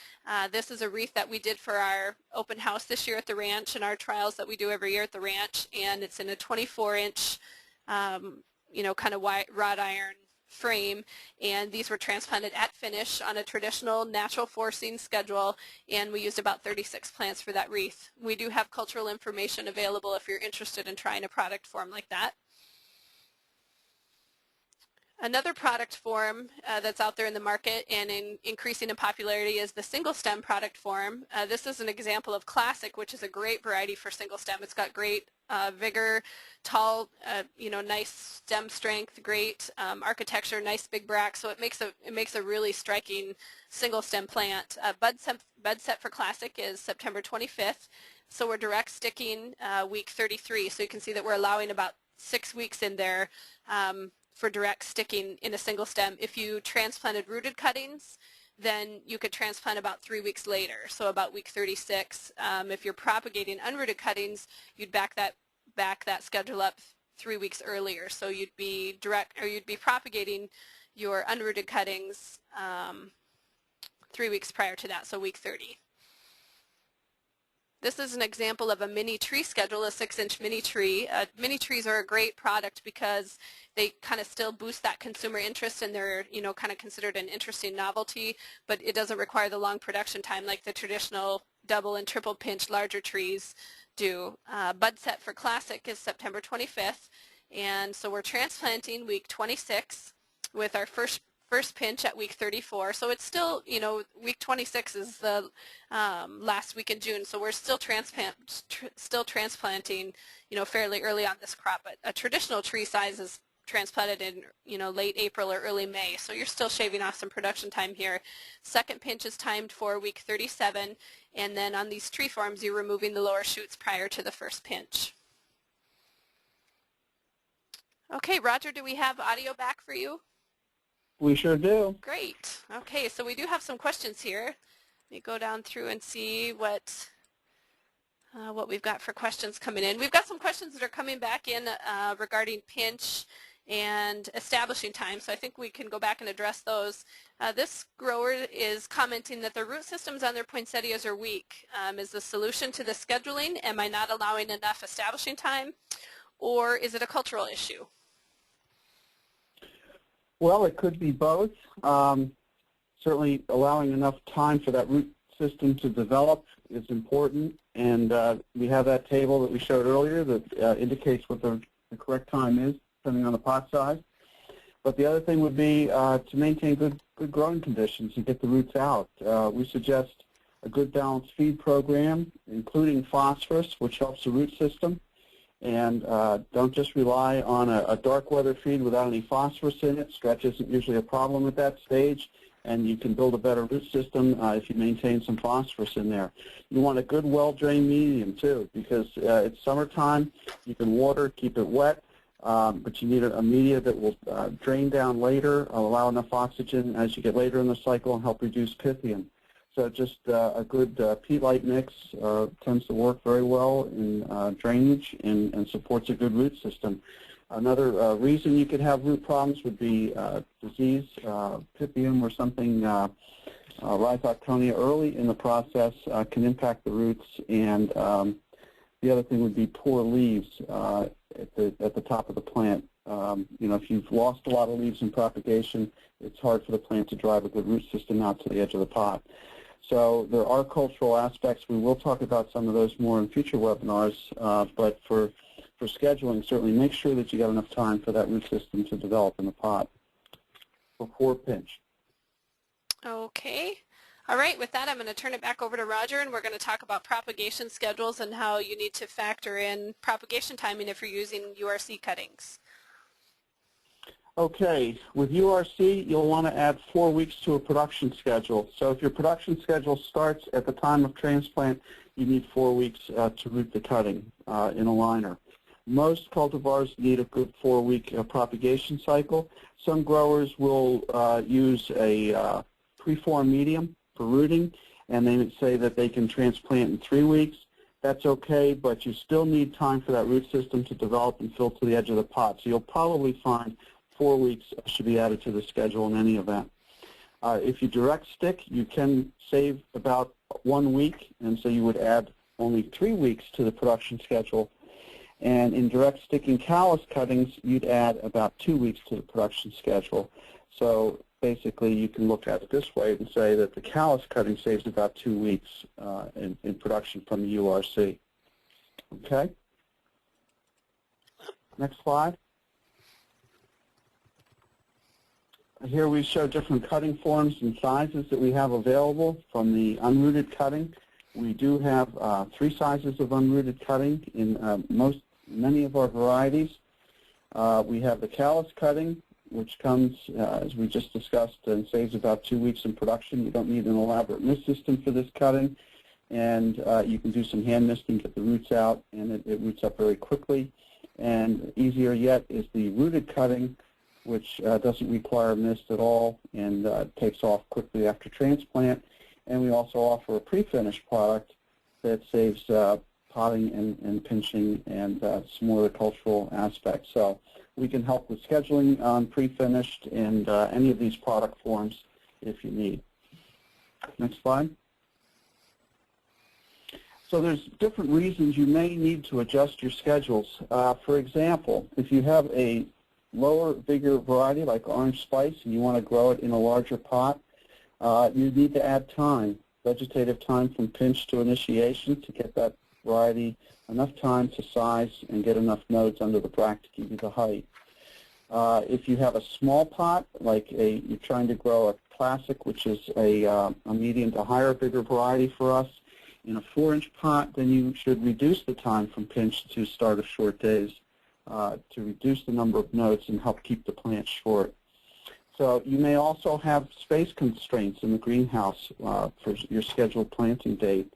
This is a wreath that we did for our open house this year at the ranch and our trials that we do every year at the ranch, and it's in a 24-inch, kind of wrought iron frame, and these were transplanted at finish on a traditional natural forcing schedule, and we used about 36 plants for that wreath. We do have cultural information available if you're interested in trying a product form like that. Another product form that's out there in the market and increasing in popularity is the single stem product form. This is an example of Classic, which is a great variety for single stem. It's got great vigor, tall, nice stem strength, great architecture, nice big brack. So it makes a really striking single stem plant. Bud set for Classic is September 25th. So we're direct sticking week 33. So you can see that we're allowing about 6 weeks in there for direct sticking in a single stem. If you transplanted rooted cuttings, then you could transplant about 3 weeks later, so about week 36. If you're propagating unrooted cuttings, you'd back that schedule up 3 weeks earlier. So you'd be propagating your unrooted cuttings 3 weeks prior to that, so week 30. This is an example of a mini tree schedule, a 6-inch mini tree. Mini trees are a great product because they kind of still boost that consumer interest, and they're kind of considered an interesting novelty, but it doesn't require the long production time like the traditional double and triple pinch larger trees do. Bud set for Classic is September 25th, and so we're transplanting week 26 with our first pinch at week 34. So it's still, week 26 is the last week in June. So we're still transplanting, fairly early on this crop. But a traditional tree size is transplanted in, late April or early May. So you're still shaving off some production time here. Second pinch is timed for week 37. And then on these tree forms, you're removing the lower shoots prior to the first pinch. Okay, Roger, do we have audio back for you? We sure do. Great. Okay, so we do have some questions here. Let me go down through and see what we've got for questions coming in. We've got some questions that are coming back in regarding pinch and establishing time, so I think we can go back and address those. This grower is commenting that the root systems on their poinsettias are weak. Is the solution to the scheduling, am I not allowing enough establishing time, or is it a cultural issue? Well, it could be both. Certainly allowing enough time for that root system to develop is important, and we have that table that we showed earlier that indicates what the correct time is, depending on the pot size. But the other thing would be to maintain good growing conditions and get the roots out. We suggest a good balanced feed program, including phosphorus, which helps the root system. And don't just rely on a dark weather feed without any phosphorus in it. Stretch isn't usually a problem at that stage, and you can build a better root system if you maintain some phosphorus in there. You want a good well-drained medium too, because it's summertime. You can water, keep it wet, but you need a media that will drain down later, allow enough oxygen as you get later in the cycle, and help reduce Pythium. So just a good peat-light mix tends to work very well in drainage and supports a good root system. Another reason you could have root problems would be disease, Pythium or something, Rhizoctonia early in the process can impact the roots, and the other thing would be poor leaves at the top of the plant. If you've lost a lot of leaves in propagation, it's hard for the plant to drive a good root system out to the edge of the pot. So there are cultural aspects. We will talk about some of those more in future webinars, but for scheduling, certainly make sure that you got enough time for that root system to develop in the pot before pinch. Okay. All right, with that, I'm going to turn it back over to Roger, and we're going to talk about propagation schedules and how you need to factor in propagation timing if you're using URC cuttings. Okay, with URC, you'll want to add 4 weeks to a production schedule. So if your production schedule starts at the time of transplant, you need 4 weeks to root the cutting in a liner. Most cultivars need a good 4-week propagation cycle. Some growers will use a preform medium for rooting, and they say that they can transplant in 3 weeks. That's okay, but you still need time for that root system to develop and fill to the edge of the pot. So you'll probably find 4 weeks should be added to the schedule in any event. If you direct stick, you can save about 1 week, and so you would add only 3 weeks to the production schedule. And in direct sticking callus cuttings, you'd add about 2 weeks to the production schedule. So basically, you can look at it this way and say that the callus cutting saves about 2 weeks in production from the URC. Okay? Next slide. Here we show different cutting forms and sizes that we have available from the unrooted cutting. We do have 3 sizes of unrooted cutting in many of our varieties. We have the callus cutting, which comes, as we just discussed, and saves about 2 weeks in production. You don't need an elaborate mist system for this cutting. And you can do some hand misting, get the roots out, and it roots up very quickly. And easier yet is the rooted cutting, which doesn't require mist at all and takes off quickly after transplant. And we also offer a pre-finished product that saves potting and pinching and some more of the cultural aspects. So we can help with scheduling on pre-finished and any of these product forms if you need. Next slide. So there's different reasons you may need to adjust your schedules. For example, if you have a lower, bigger variety like orange spice and you want to grow it in a larger pot, you need to add time, vegetative time from pinch to initiation to get that variety enough time to size and get enough nodes under the brack to give you the height. If you have a small pot, like you're trying to grow a classic, which is a medium to higher, bigger variety for us, in a 4-inch pot, then you should reduce the time from pinch to start of short days to reduce the number of nodes and help keep the plant short. So you may also have space constraints in the greenhouse for your scheduled planting date.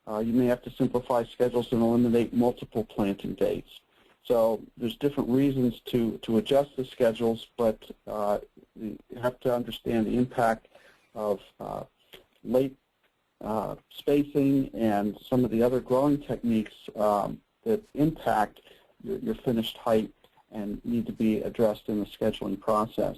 You may have to simplify schedules and eliminate multiple planting dates. So there's different reasons to adjust the schedules, but you have to understand the impact of late spacing and some of the other growing techniques that impact your finished height and need to be addressed in the scheduling process.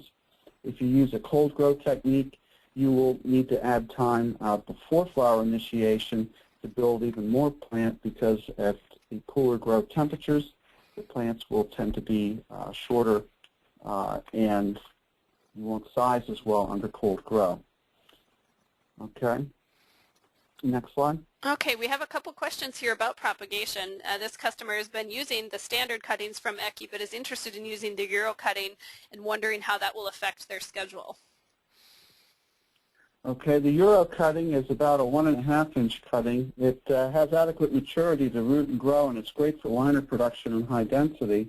If you use a cold grow technique, you will need to add time before flower initiation to build even more plant, because at the cooler grow temperatures, the plants will tend to be shorter and you won't size as well under cold grow. Okay. Next slide. Okay, we have a couple questions here about propagation. This customer has been using the standard cuttings from Ecke, but is interested in using the Euro cutting and wondering how that will affect their schedule. Okay, the Euro cutting is about a 1.5-inch cutting. It has adequate maturity to root and grow, and it's great for liner production and high density.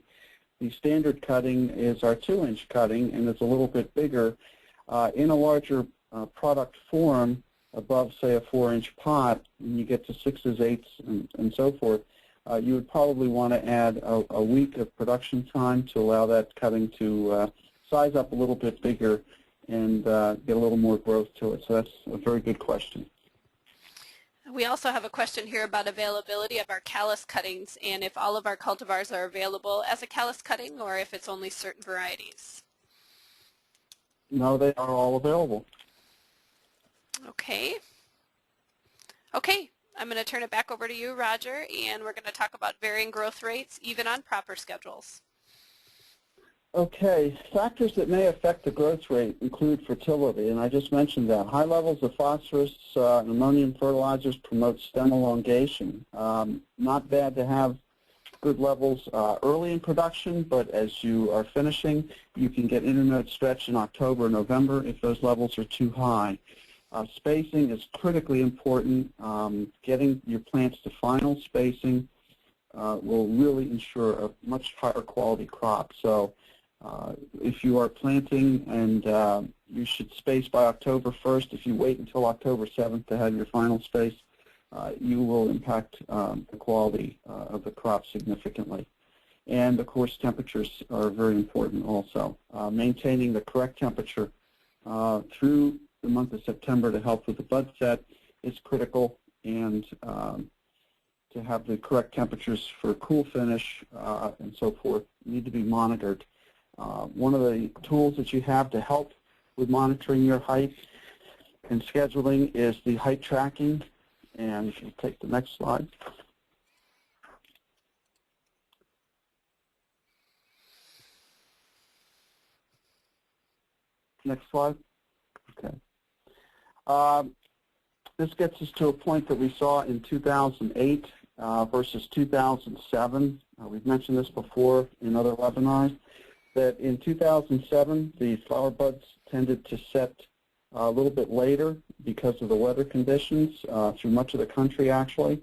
The standard cutting is our 2-inch cutting, and it's a little bit bigger. In a larger product form, above, say, a 4-inch pot, and you get to 6s, 8s, and so forth, you would probably want to add a week of production time to allow that cutting to size up a little bit bigger and get a little more growth to it. So that's a very good question. We also have a question here about availability of our callus cuttings and if all of our cultivars are available as a callus cutting or if it's only certain varieties. No, they are all available. Okay. Okay, I'm going to turn it back over to you, Roger, and we're going to talk about varying growth rates, even on proper schedules. Okay, factors that may affect the growth rate include fertility, and I just mentioned that. High levels of phosphorus and ammonium fertilizers promote stem elongation. Not bad to have good levels early in production, but as you are finishing, you can get internode stretch in October or November if those levels are too high. Spacing is critically important. Getting your plants to final spacing will really ensure a much higher quality crop. So if you are planting and you should space by October 1st, if you wait until October 7th to have your final space, you will impact the quality of the crop significantly. And of course, temperatures are very important also. Maintaining the correct temperature through the month of September to help with the bud set is critical, and to have the correct temperatures for cool finish and so forth need to be monitored. One of the tools that you have to help with monitoring your height and scheduling is the height tracking, and we'll take the next slide. Next slide. Okay. This gets us to a point that we saw in 2008 versus 2007. We've mentioned this before in other webinars. that in 2007 the flower buds tended to set a little bit later because of the weather conditions through much of the country actually,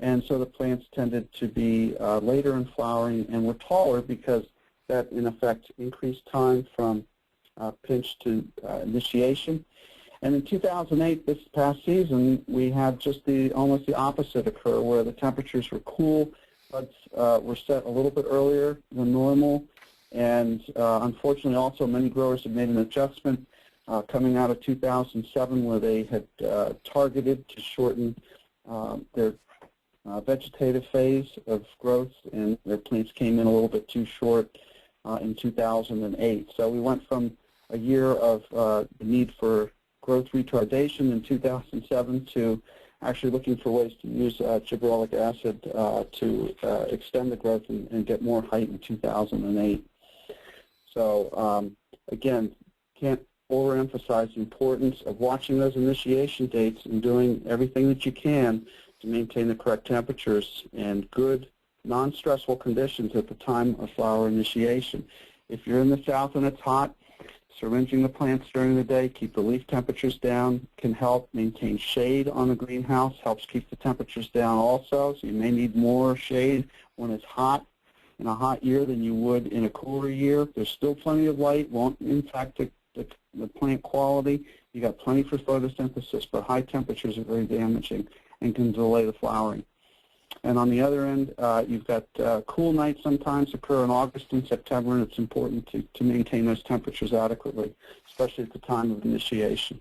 and so the plants tended to be later in flowering and were taller because that in effect increased time from pinch to initiation. And in 2008, this past season, we had just almost the opposite occur, where the temperatures were cool, buds were set a little bit earlier than normal, and unfortunately also many growers have made an adjustment coming out of 2007 where they had targeted to shorten their vegetative phase of growth, and their plants came in a little bit too short in 2008. So we went from a year of the need for growth retardation in 2007 to actually looking for ways to use gibberellic acid to extend the growth and get more height in 2008. So again, can't overemphasize the importance of watching those initiation dates and doing everything that you can to maintain the correct temperatures and good non-stressful conditions at the time of flower initiation. If you're in the south and it's hot, syringing the plants during the day, keep the leaf temperatures down, can help maintain shade on the greenhouse, helps keep the temperatures down also, so you may need more shade when it's hot in a hot year than you would in a cooler year. There's still plenty of light, won't impact the plant quality. You got plenty for photosynthesis, but high temperatures are very damaging and can delay the flowering. And on the other end, you've got cool nights sometimes occur in August and September, and it's important to maintain those temperatures adequately, especially at the time of initiation.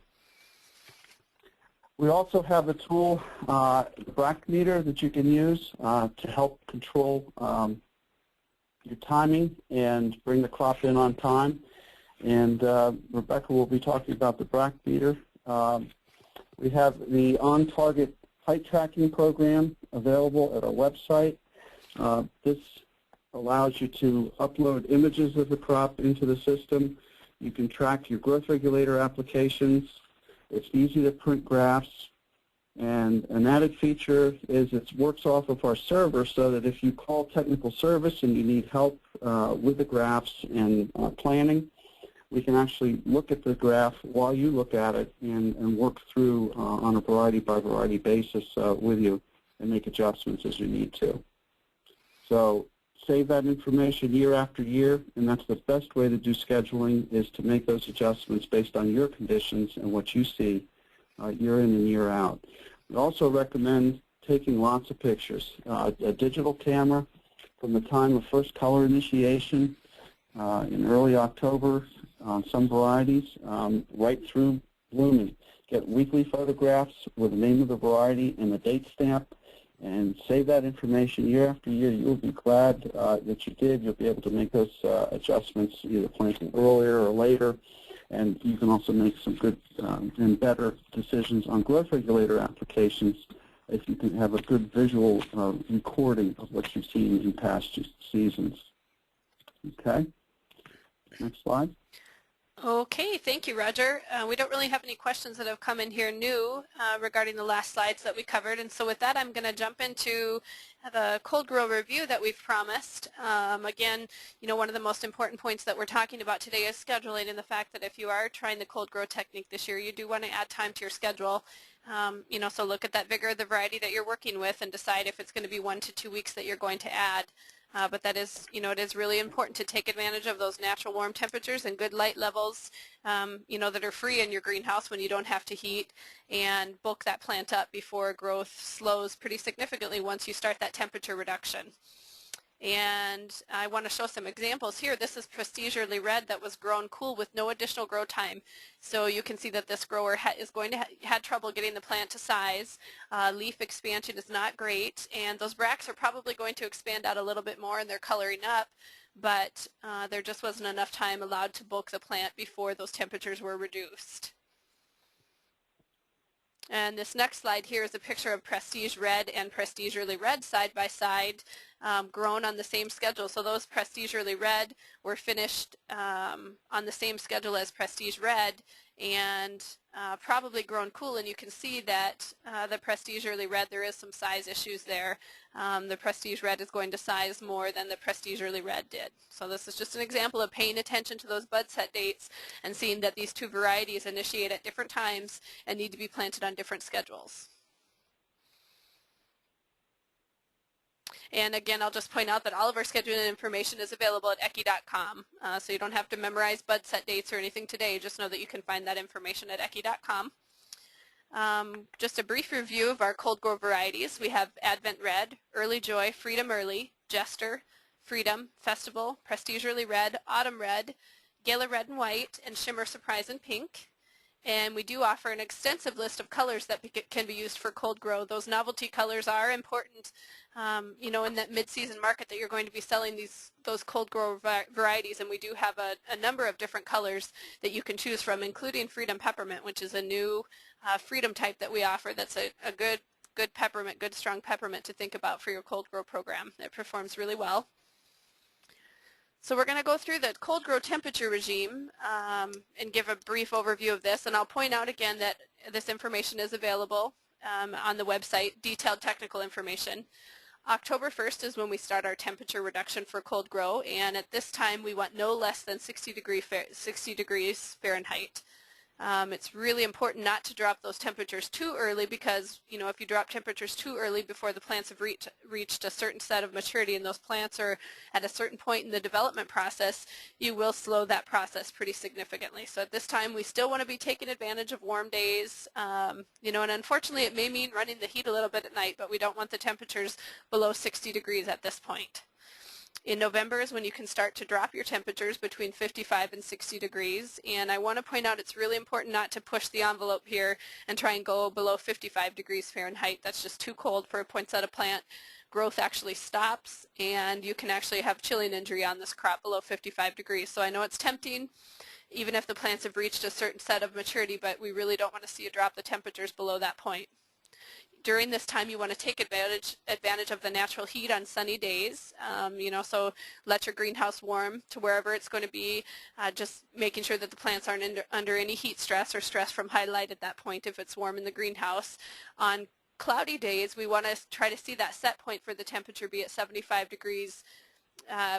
We also have a tool, the Brack meter, that you can use to help control your timing and bring the crop in on time. And Rebecca will be talking about the Brack meter. We have the on-target height tracking program available at our website. This allows you to upload images of the crop into the system. You can track your growth regulator applications. It's easy to print graphs. And an added feature is it works off of our server so that if you call technical service and you need help with the graphs and planning, we can actually look at the graph while you look at it and work through on a variety-by-variety basis with you and make adjustments as you need to. So save that information year after year, and that's the best way to do scheduling, is to make those adjustments based on your conditions and what you see year in and year out. We also recommend taking lots of pictures. A digital camera from the time of first color initiation in early October on some varieties, right through blooming. Get weekly photographs with the name of the variety and the date stamp, and save that information year after year. You'll be glad that you did. You'll be able to make those adjustments, either planting earlier or later, and you can also make some good and better decisions on growth regulator applications if you can have a good visual recording of what you've seen in past seasons. Okay, next slide. Okay, thank you, Roger. We don't really have any questions that have come in here new regarding the last slides that we covered, and so with that I'm going to jump into the cold grow review that we've promised. Again, you know, one of the most important points that we're talking about today is scheduling, and the fact that if you are trying the cold grow technique this year, you do want to add time to your schedule. You know, so look at that vigor of the variety that you're working with and decide if it's going to be 1 to 2 weeks that you're going to add. But that is, you know, it is really important to take advantage of those natural warm temperatures and good light levels, you know, that are free in your greenhouse when you don't have to heat, and bulk that plant up before growth slows pretty significantly once you start that temperature reduction. And I want to show some examples here. This is Prestige Early Red that was grown cool with no additional grow time. So you can see that this grower is going to had trouble getting the plant to size. Leaf expansion is not great, and those bracts are probably going to expand out a little bit more and they're coloring up, but there just wasn't enough time allowed to bulk the plant before those temperatures were reduced. And this next slide here is a picture of Prestige Red and Prestige Early Red side by side, grown on the same schedule. So those Prestige Early Red were finished on the same schedule as Prestige Red, and probably grown cool, and you can see that the Prestige Early Red, there is some size issues there. The Prestige Red is going to size more than the Prestige Early Red did. So this is just an example of paying attention to those bud set dates and seeing that these two varieties initiate at different times and need to be planted on different schedules. And again, I'll just point out that all of our scheduling information is available at ecchi.com. So you don't have to memorize bud set dates or anything today. Just know that you can find that information at ecchi.com. Just a brief review of our cold grow varieties. We have Advent Red, Early Joy, Freedom Early, Jester, Freedom, Festival, Prestige Early Red, Autumn Red, Gala Red and White, and Shimmer Surprise in Pink. And we do offer an extensive list of colors that can be used for cold grow. Those novelty colors are important, you know, in that mid-season market that you're going to be selling those cold grow varieties. And we do have a number of different colors that you can choose from, including Freedom Peppermint, which is a new Freedom type that we offer. That's a good peppermint, good strong peppermint to think about for your cold grow program. It performs really well. So we're going to go through the cold grow temperature regime and give a brief overview of this. And I'll point out again that this information is available on the website, detailed technical information. October 1st is when we start our temperature reduction for cold grow, and at this time we want no less than 60 degrees Fahrenheit. It's really important not to drop those temperatures too early because, you know, if you drop temperatures too early before the plants have reached a certain set of maturity and those plants are at a certain point in the development process, you will slow that process pretty significantly. So at this time we still want to be taking advantage of warm days, you know, and unfortunately it may mean running the heat a little bit at night, but we don't want the temperatures below 60 degrees at this point. In November is when you can start to drop your temperatures between 55 and 60 degrees, and I want to point out it's really important not to push the envelope here and try and go below 55 degrees Fahrenheit. That's just too cold for a poinsettia plant. Growth actually stops, and you can actually have chilling injury on this crop below 55 degrees. So I know it's tempting, even if the plants have reached a certain set of maturity, but we really don't want to see you drop the temperatures below that point. During this time, you want to take advantage of the natural heat on sunny days, you know, so let your greenhouse warm to wherever it's going to be, just making sure that the plants aren't under any heat stress or stress from high light at that point if it's warm in the greenhouse. On cloudy days, we want to try to see that set point for the temperature be at 75 degrees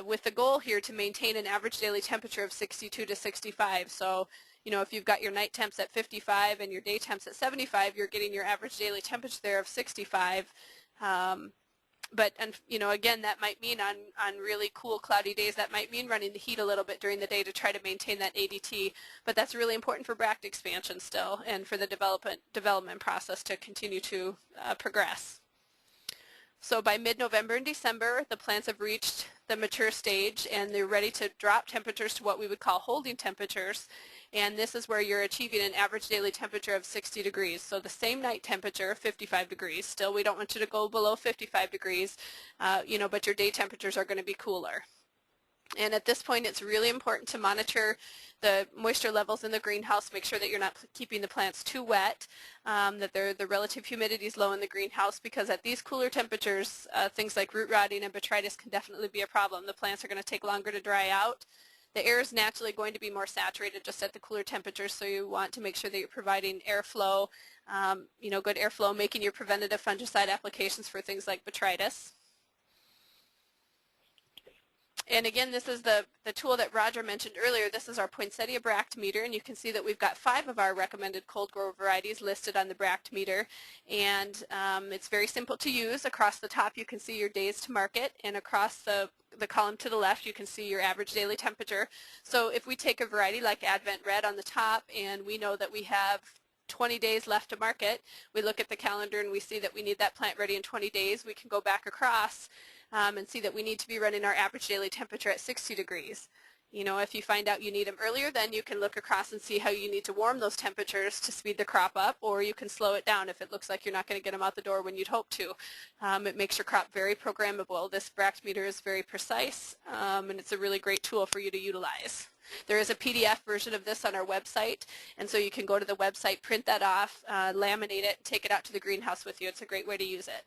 with the goal here to maintain an average daily temperature of 62 to 65. So, you know, if you've got your night temps at 55 and your day temps at 75, you're getting your average daily temperature there of 65. But, you know, again, that might mean on really cool cloudy days, that might mean running the heat a little bit during the day to try to maintain that ADT. But that's really important for Brack expansion still and for the development process to continue to progress. So by mid-November and December, the plants have reached the mature stage and they're ready to drop temperatures to what we would call holding temperatures. And this is where you're achieving an average daily temperature of 60 degrees. So the same night temperature, 55 degrees. Still, we don't want you to go below 55 degrees, you know, but your day temperatures are going to be cooler. And at this point, it's really important to monitor the moisture levels in the greenhouse, make sure that you're not keeping the plants too wet, that the relative humidity is low in the greenhouse, because at these cooler temperatures, things like root rotting and botrytis can definitely be a problem. The plants are going to take longer to dry out. The air is naturally going to be more saturated just at the cooler temperatures, so you want to make sure that you're providing airflow, you know, good airflow, making your preventative fungicide applications for things like botrytis. And again, this is the tool that Roger mentioned earlier. This is our Poinsettia Brack meter, and you can see that we've got 5 of our recommended cold grow varieties listed on the Brack meter. And it's very simple to use. Across the top, you can see your days to market, and across the column to the left, you can see your average daily temperature. So if we take a variety like Advent Red on the top, and we know that we have 20 days left to market, we look at the calendar and we see that we need that plant ready in 20 days, we can go back across and see that we need to be running our average daily temperature at 60 degrees. You know, if you find out you need them earlier, then you can look across and see how you need to warm those temperatures to speed the crop up, or you can slow it down if it looks like you're not going to get them out the door when you'd hope to. It makes your crop very programmable. This Brack meter is very precise, and it's a really great tool for you to utilize. There is a PDF version of this on our website, and so you can go to the website, print that off, laminate it, take it out to the greenhouse with you. It's a great way to use it.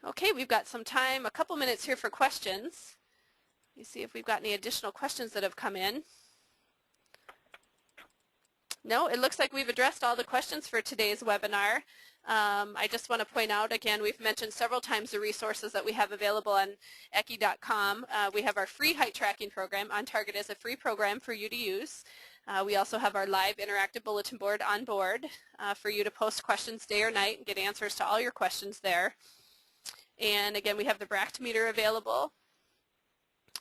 Okay, we've got some time, a couple minutes here for questions. Let me see if we've got any additional questions that have come in. No, it looks like we've addressed all the questions for today's webinar. I just want to point out again, we've mentioned several times the resources that we have available on echy.com. We have our free height tracking program. On Target is a free program for you to use. We also have our live interactive bulletin board on board for you to post questions day or night and get answers to all your questions there. And again, we have the Brack meter available.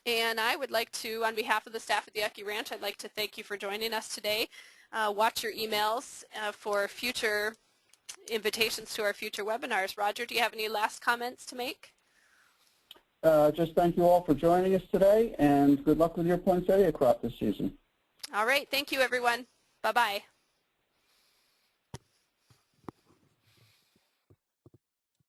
And I would like to, on behalf of the staff at the Echy Ranch, I'd like to thank you for joining us today. Watch your emails for future invitations to our future webinars. Roger, do you have any last comments to make? Just thank you all for joining us today, and good luck with your poinsettia crop this season. All right. Thank you, everyone. Bye-bye.